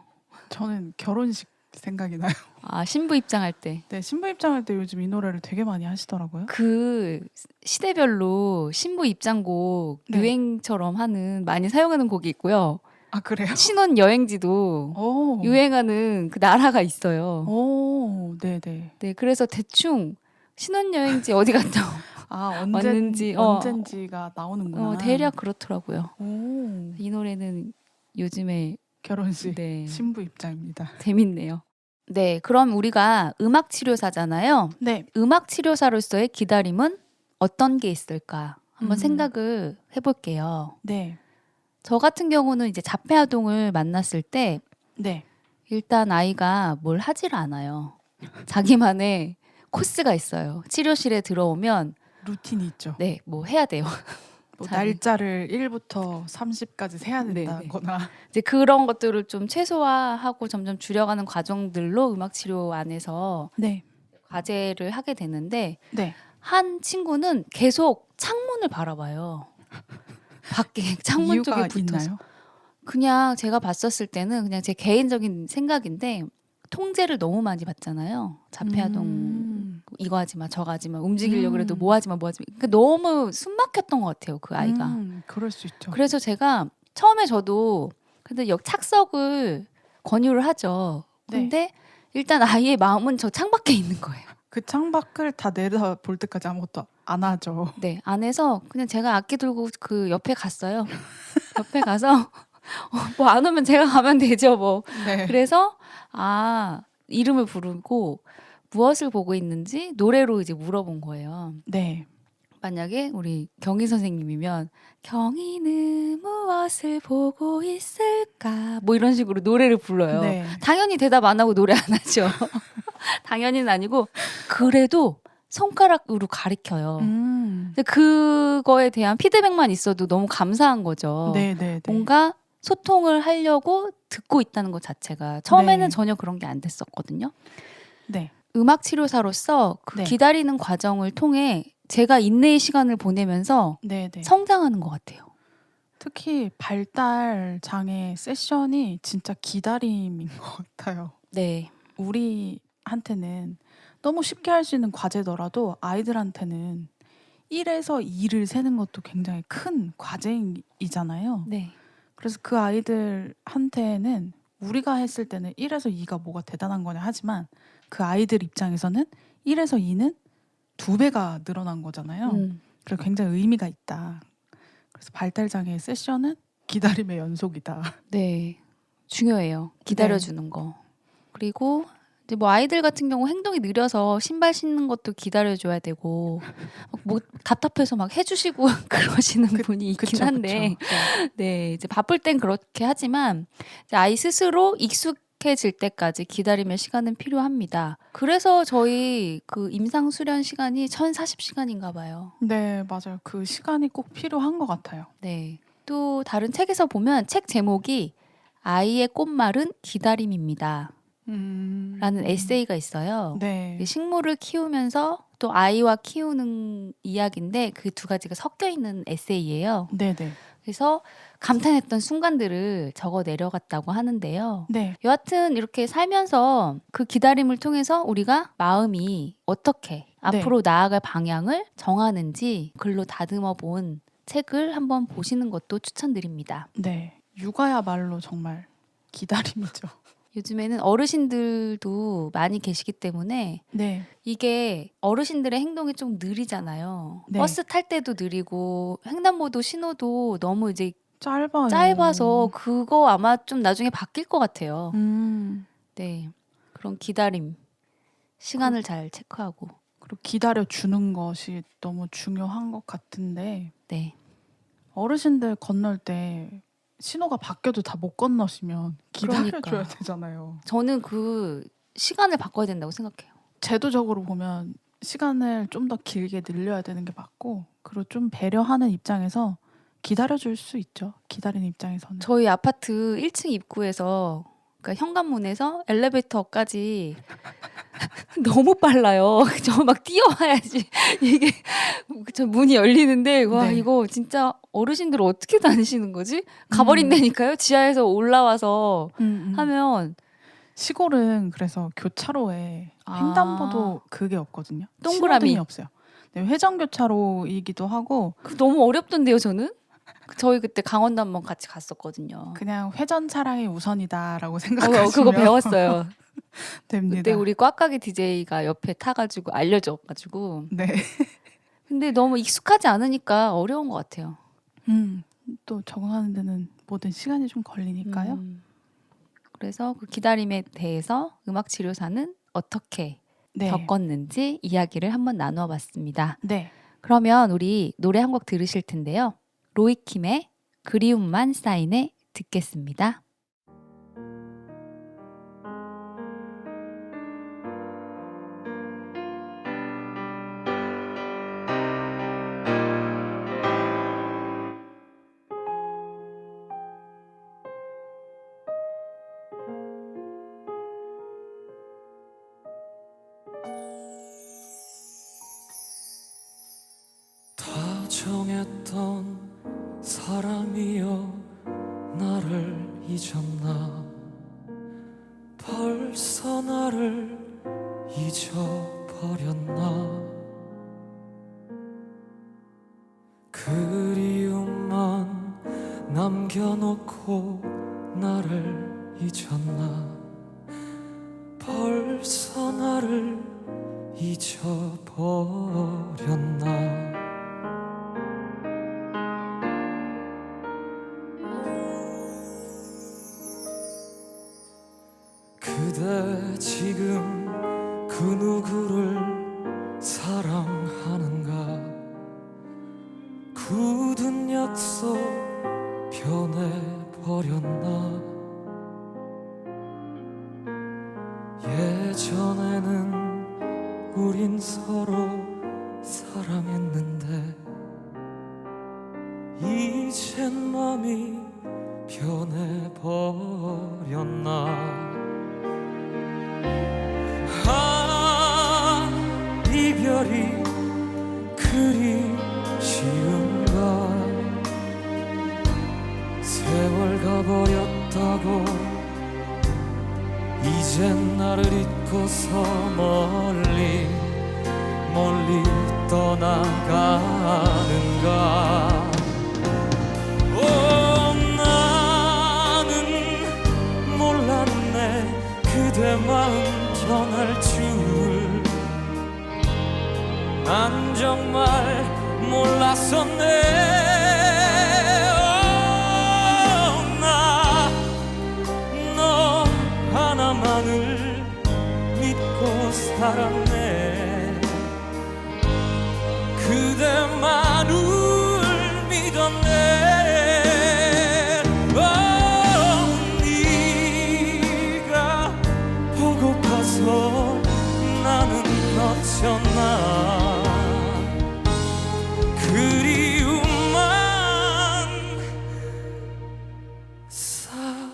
저는 결혼식 생각이 나요. 아, 신부 입장할 때. 네, 신부 입장할 때 요즘 이 노래를 되게 많이 하시더라고요. 그 시대별로 신부 입장곡 네. 유행처럼 하는 많이 사용하는 곡이 있고요. 아, 그래요? 신혼 여행지도 오. 유행하는 그 나라가 있어요. 오, 네네. 네, 그래서 대충 신혼 여행지 어디 갔다 아, 왔는지, 언젠지가 나오는구나. 대략 그렇더라고요. 오, 이 노래는 요즘에 결혼식 네, 신부 입장입니다. 재밌네요. 네, 그럼 우리가 음악 치료사잖아요. 네, 음악 치료사로서의 기다림은 어떤 게 있을까? 한번 음. 생각을 해볼게요. 네, 저 같은 경우는 이제 자폐 아동을 만났을 때 네. 일단 아이가 뭘 하질 않아요. 자기만의 코스가 있어요. 치료실에 들어오면 루틴이 있죠. 네, 뭐 해야 돼요. 뭐 자기. 날짜를 1부터 30까지 세야 네, 네. 된다거나. 이제 그런 것들을 좀 최소화하고 점점 줄여가는 과정들로 음악 치료 안에서 네, 과제를 하게 되는데 네. 한 친구는 계속 창문을 바라봐요. 밖에 창문 이유가 쪽에 붙어서. 있나요? 그냥 제가 봤었을 때는 그냥 제 개인적인 생각인데 통제를 너무 많이 받잖아요. 자폐 아동 이거 하지 마, 저거 하지 마, 움직이려고 그래도 뭐 하지 마, 뭐 하지 마. 그러니까 너무 숨막혔던 것 같아요, 그 아이가. 그럴 수 있죠. 그래서 제가 처음에 저도 근데 착석을 권유를 하죠. 네. 근데 일단 아이의 마음은 저 창밖에 있는 거예요. 그 창밖을 다 내다 볼 때까지 아무것도 안 하죠. 네, 안에서 그냥 제가 악기 들고 그 옆에 갔어요. 옆에 가서 뭐 안 오면 제가 가면 되죠, 뭐. 네. 그래서 이름을 부르고 무엇을 보고 있는지 노래로 이제 물어본 거예요. 네. 만약에 우리 경희 선생님이면 경희는 무엇을 보고 있을까? 뭐 이런 식으로 노래를 불러요. 네. 당연히 대답 안 하고 노래 안 하죠. 당연히는 아니고 그래도 손가락으로 가리켜요. 근데 그거에 대한 피드백만 있어도 너무 감사한 거죠. 네, 네, 네. 뭔가 소통을 하려고 듣고 있다는 것 자체가 처음에는 네. 전혀 그런 게 안 됐었거든요. 네. 음악 치료사로서 그 네. 기다리는 과정을 통해 제가 인내의 시간을 보내면서 네, 네. 성장하는 것 같아요. 특히 발달 장애 세션이 진짜 기다림인 것 같아요. 네. 우리한테는 너무 쉽게 할 수 있는 과제더라도 아이들한테는 1에서 2를 세는 것도 굉장히 큰 과제이잖아요. 네. 그래서 그 아이들한테는 우리가 했을 때는 1에서 2가 뭐가 대단한 거냐 하지만 그 아이들 입장에서는 1에서 2는 2배가 늘어난 거잖아요. 그래서 굉장히 의미가 있다. 그래서 발달장애 세션은 기다림의 연속이다. 네. 중요해요. 기다려주는 거. 그리고 이제 뭐 아이들 같은 경우 행동이 느려서 신발 신는 것도 기다려줘야 되고 뭐 답답해서 막 해주시고 그러시는 분이 있긴 한데 네, 이제 바쁠 땐 그렇게 하지만 이제 아이 스스로 익숙해질 때까지 기다림의 시간은 필요합니다. 그래서 저희 그 임상 수련 시간이 1040시간인가 봐요. 네, 맞아요. 그 시간이 꼭 필요한 것 같아요. 네. 또 다른 책에서 보면 책 제목이 아이의 꽃말은 기다림입니다. 라는 에세이가 있어요. 네. 식물을 키우면서 또 아이와 키우는 이야기인데 그 두 가지가 섞여 있는 에세이예요. 네네. 그래서 감탄했던 순간들을 적어 내려갔다고 하는데요. 네. 여하튼 이렇게 살면서 그 기다림을 통해서 우리가 마음이 어떻게 앞으로 나아갈 방향을 정하는지 글로 다듬어 본 책을 한번 보시는 것도 추천드립니다. 네. 육아야말로 정말 기다림이죠. 요즘에는 어르신들도 많이 계시기 때문에 네. 이게 어르신들의 행동이 좀 느리잖아요. 네. 버스 탈 때도 느리고 횡단보도 신호도 너무 이제 짧아요. 짧아서 그거 아마 좀 나중에 바뀔 것 같아요. 네, 그런 기다림 시간을 잘 체크하고. 그리고 기다려 주는 것이 너무 중요한 것 같은데 네, 어르신들 건널 때 신호가 바뀌어도 다 못 건너시면 기다려줘야 그러니까. 되잖아요. 저는 그 시간을 바꿔야 된다고 생각해요. 제도적으로 보면 시간을 좀 더 길게 늘려야 되는 게 맞고 그리고 좀 배려하는 입장에서 기다려줄 수 있죠. 기다리는 입장에서는. 저희 아파트 1층 입구에서 그러니까 현관문에서 엘리베이터까지 너무 빨라요. 저 막 뛰어와야지 이게 저 문이 열리는데 와 네. 이거 진짜 어르신들 어떻게 다니시는 거지? 가버린다니까요. 지하에서 올라와서 하면 시골은 그래서 교차로에 아. 횡단보도 그게 없거든요. 동그라미. 신호등이 없어요. 네, 회전 교차로이기도 하고 그 너무 어렵던데요, 저는. 저희 그때 강원도 한번 같이 갔었거든요. 그냥 회전 차량이 우선이다라고 생각하시면 그거 배웠어요. 됩니다. 그때 우리 꽉꽉이 DJ가 옆에 타가지고 알려줘가지고. 네. 근데 너무 익숙하지 않으니까 어려운 것 같아요. 또 적응하는 데는 모든 시간이 좀 걸리니까요. 그래서 그 기다림에 대해서 음악치료사는 어떻게 네. 겪었는지 이야기를 한번 나누어 봤습니다. 네. 그러면 우리 노래 한 곡 들으실 텐데요. 로이킴의 그리움만 쌓이네 듣겠습니다. 다 정했던 사람이여 나를 잊었나 벌써 나를 잊어버렸나 그리움만 남겨놓고 나를 잊었나 벌써 나를 잊어버렸나 그대 지금 그 누구를 사랑하는가 굳은 약속 변해버렸나 예전에는 우린 서로 사랑했는데 이젠 맘이 변해버렸나 이별이 그리 쉬운가 세월 가버렸다고 이젠 나를 잊고서 멀리 멀리 떠나가는가 오 나는 몰랐네 그대 마음 전할 줄 난 정말 몰랐었네 나 너 하나만을 믿고 살았네 그대만을 믿었네 네가 보고파서 나는 어쩌나 그리움만 쌓이네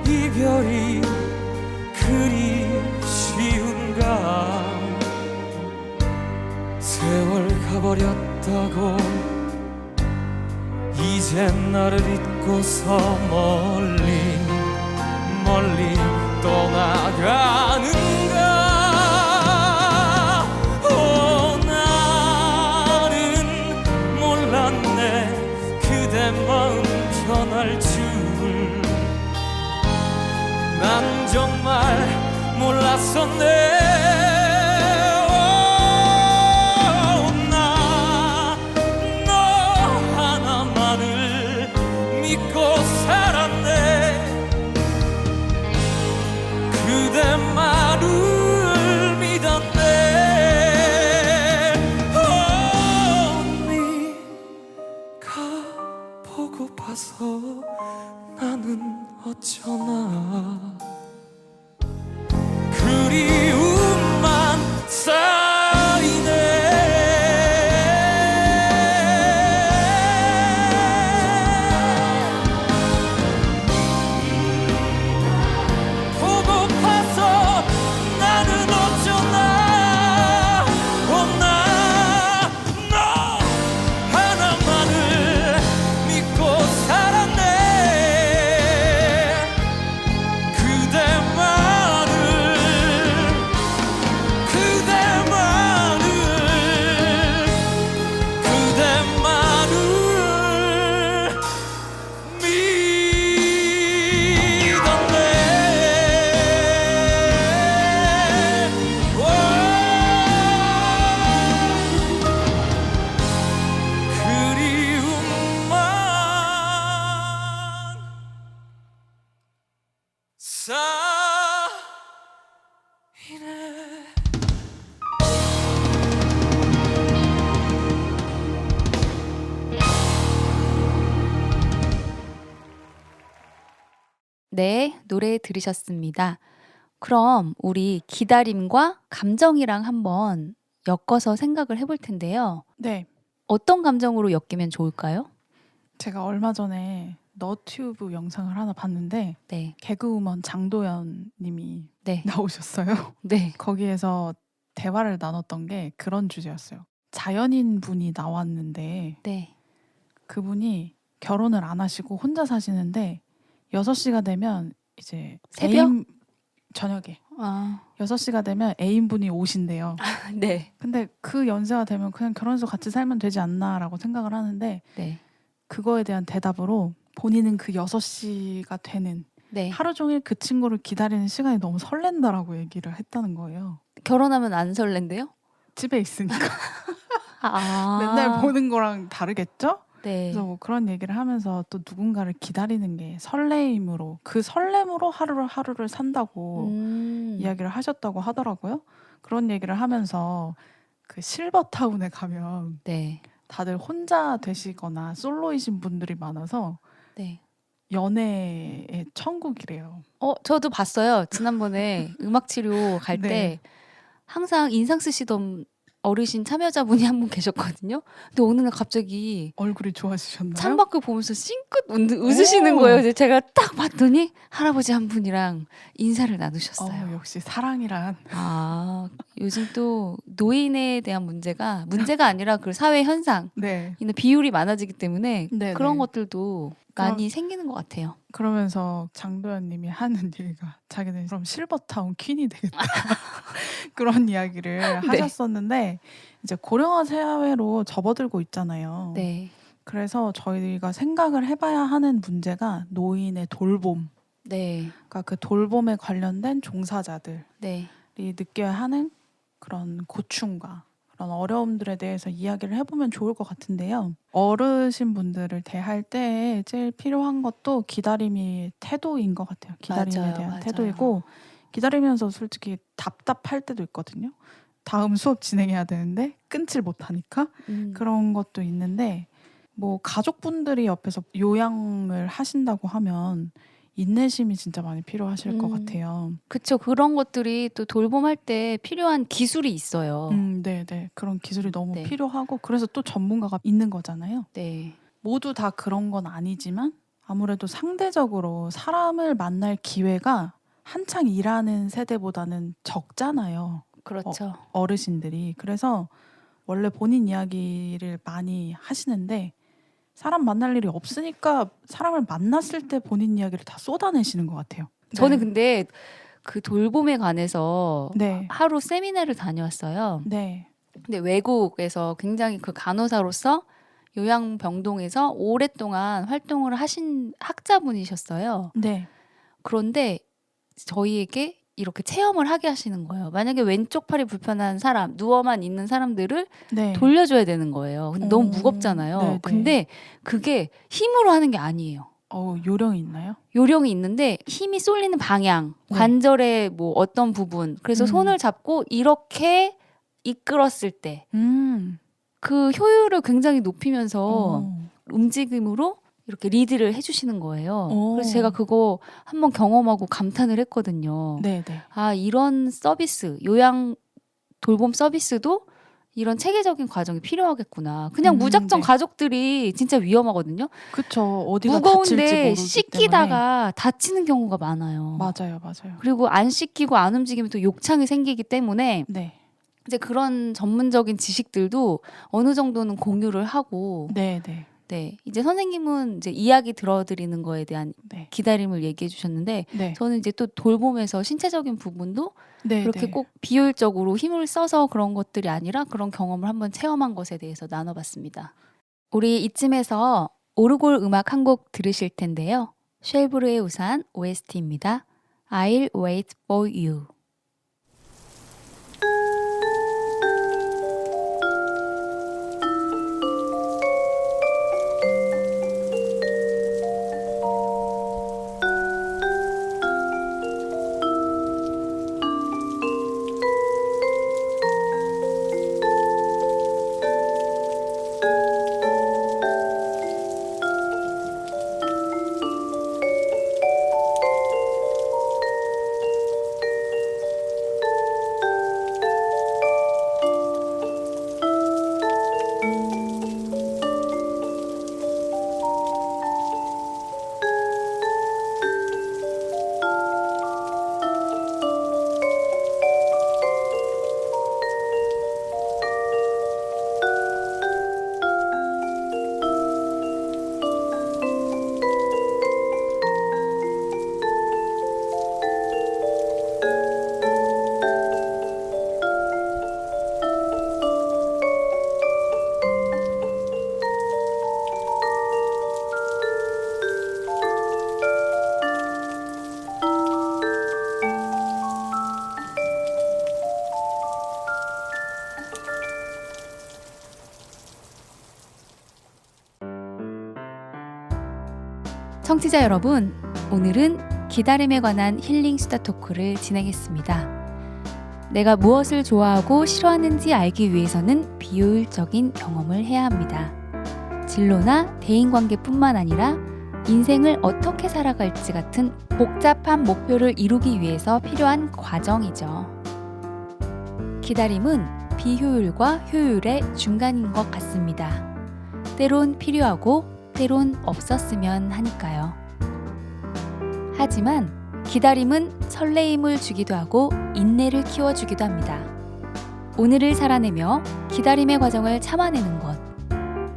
이별이 그리 쉬운가 세월 가버렸다고 이젠 나를 잊고서 멀리 멀리 떠나가는가 오 나는 몰랐네 그대 마음 변할 줄 난 정말 몰랐었네 나 너 하나만을 믿고 살았네 그대만을 믿었네 네가 보고파서 나는 어쩌나 그리움만 쌓 네, 노래 들으셨습니다. 그럼 우리 기다림과 감정이랑 한번 엮어서 생각을 해볼 텐데요. 네. 어떤 감정으로 엮이면 좋을까요? 제가 얼마 전에 너튜브 영상을 하나 봤는데 네, 개그우먼 장도연 님이 네, 나오셨어요. 네, 거기에서 대화를 나눴던 게 그런 주제였어요. 자연인 분이 나왔는데 네. 그분이 결혼을 안 하시고 혼자 사시는데 6시가 되면 이제 새벽? 저녁에 아, 6시가 되면 애인분이 오신대요. 네, 근데 그 연세가 되면 그냥 결혼해서 같이 살면 되지 않나라고 생각을 하는데 네, 그거에 대한 대답으로 본인은 그 6시가 되는 네. 하루 종일 그 친구를 기다리는 시간이 너무 설렌다라고 얘기를 했다는 거예요. 결혼하면 안 설렌대요? 집에 있으니까 아, 맨날 보는 거랑 다르겠죠? 네. 그래서 뭐 그런 얘기를 하면서 또 누군가를 기다리는 게 설레임으로 그 설렘으로 하루를 산다고 이야기를 하셨다고 하더라고요. 그런 얘기를 하면서 그 실버타운에 가면 네, 다들 혼자 되시거나 솔로이신 분들이 많아서 네. 연애의 천국이래요. 저도 봤어요. 지난번에 음악 치료 갈 때 네. 항상 인상 쓰시던 어르신 참여자분이 한 분 계셨거든요. 근데 어느 날 갑자기 얼굴이 좋아지셨나요? 창밖을 보면서 싱긋 웃으시는 오. 거예요. 그래서 제가 딱 봤더니 할아버지 한 분이랑 인사를 나누셨어요. 역시 사랑이란. 아, 요즘 또 노인에 대한 문제가 아니라 그 사회 현상, 네. 비율이 많아지기 때문에 네, 그런 네. 것들도 많이 생기는 것 같아요. 그러면서 장도연님이 하는 얘기가 자기는 그럼 실버타운 퀸이 되겠다 그런 이야기를 네. 하셨었는데 이제 고령화 사회로 접어들고 있잖아요. 네, 그래서 저희가 생각을 해봐야 하는 문제가 노인의 돌봄, 네, 그러니까 그 돌봄에 관련된 종사자들이 네, 느껴야 하는 그런 고충과 그런 어려움들에 대해서 이야기를 해보면 좋을 것 같은데요. 어르신분들을 대할 때 제일 필요한 것도 기다림이 태도인 것 같아요. 기다림에 맞아요, 대한 맞아요. 태도이고 기다리면서 솔직히 답답할 때도 있거든요. 다음 수업 진행해야 되는데 끊질 못하니까 그런 것도 있는데 뭐 가족분들이 옆에서 요양을 하신다고 하면 인내심이 진짜 많이 필요하실 것 같아요. 그쵸. 그런 것들이 또 돌봄할 때 필요한 기술이 있어요. 네네. 그런 기술이 너무 네. 필요하고 그래서 또 전문가가 있는 거잖아요. 네, 모두 다 그런 건 아니지만 아무래도 상대적으로 사람을 만날 기회가 한창 일하는 세대보다는 적잖아요. 그렇죠. 어르신들이. 그래서 원래 본인 이야기를 많이 하시는데 사람 만날 일이 없으니까 사람을 만났을 때 본인 이야기를 다 쏟아내시는 것 같아요. 저는 근데 그 돌봄에 관해서 네. 하루 세미나를 다녀왔어요. 네. 근데 외국에서 굉장히 그 간호사로서 요양병동에서 오랫동안 활동을 하신 학자분이셨어요. 네. 그런데 저희에게 이렇게 체험을 하게 하시는 거예요. 만약에 왼쪽 팔이 불편한 사람, 누워만 있는 사람들을 네. 돌려줘야 되는 거예요. 근데 너무 어, 무겁잖아요. 네네. 근데 그게 힘으로 하는 게 아니에요. 요령이 있나요? 요령이 있는데 힘이 쏠리는 방향, 네. 관절의 뭐 어떤 부분. 그래서 손을 잡고 이렇게 이끌었을 때 그 효율을 굉장히 높이면서 움직임으로 이렇게 리드를 해주시는 거예요. 오. 그래서 제가 그거 한번 경험하고 감탄을 했거든요. 네네. 아, 이런 서비스, 요양 돌봄 서비스도 이런 체계적인 과정이 필요하겠구나. 그냥 무작정 네. 가족들이 진짜 위험하거든요. 그쵸. 어디가 다칠지 무거운데 모르기 씻기다가 다치는 경우가 많아요. 때문에. 맞아요. 그리고 안 씻기고 안 움직이면 또 욕창이 생기기 때문에 네. 이제 그런 전문적인 지식들도 어느 정도는 공유를 하고 네네. 네, 이제 선생님은 이제 이야기 들어드리는 거에 대한 네. 기다림을 얘기해 주셨는데 네. 저는 이제 또 돌봄에서 신체적인 부분도 네. 그렇게 네. 꼭 비효율적으로 힘을 써서 그런 것들이 아니라 그런 경험을 한번 체험한 것에 대해서 나눠봤습니다. 우리 이쯤에서 오르골 음악 한 곡 들으실 텐데요. 쉘브르의 우산 OST입니다. I'll wait for you. 청취자 여러분, 오늘은 기다림에 관한 힐링 수다 토크를 진행했습니다. 내가 무엇을 좋아하고 싫어하는지 알기 위해서는 비효율적인 경험을 해야 합니다. 진로나 대인관계뿐만 아니라 인생을 어떻게 살아갈지 같은 복잡한 목표를 이루기 위해서 필요한 과정이죠. 기다림은 비효율과 효율의 중간인 것 같습니다. 때론 필요하고 때론 없었으면 하니까요. 하지만 기다림은 설레임을 주기도 하고 인내를 키워주기도 합니다. 오늘을 살아내며 기다림의 과정을 참아내는 것,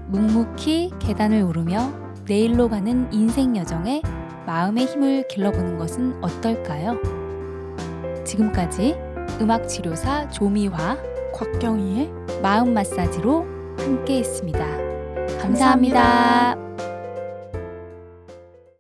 묵묵히 계단을 오르며 내일로 가는 인생 여정에 마음의 힘을 길러보는 것은 어떨까요? 지금까지 음악치료사 조미화, 곽경희의 마음 마사지로 함께 했습니다. 감사합니다.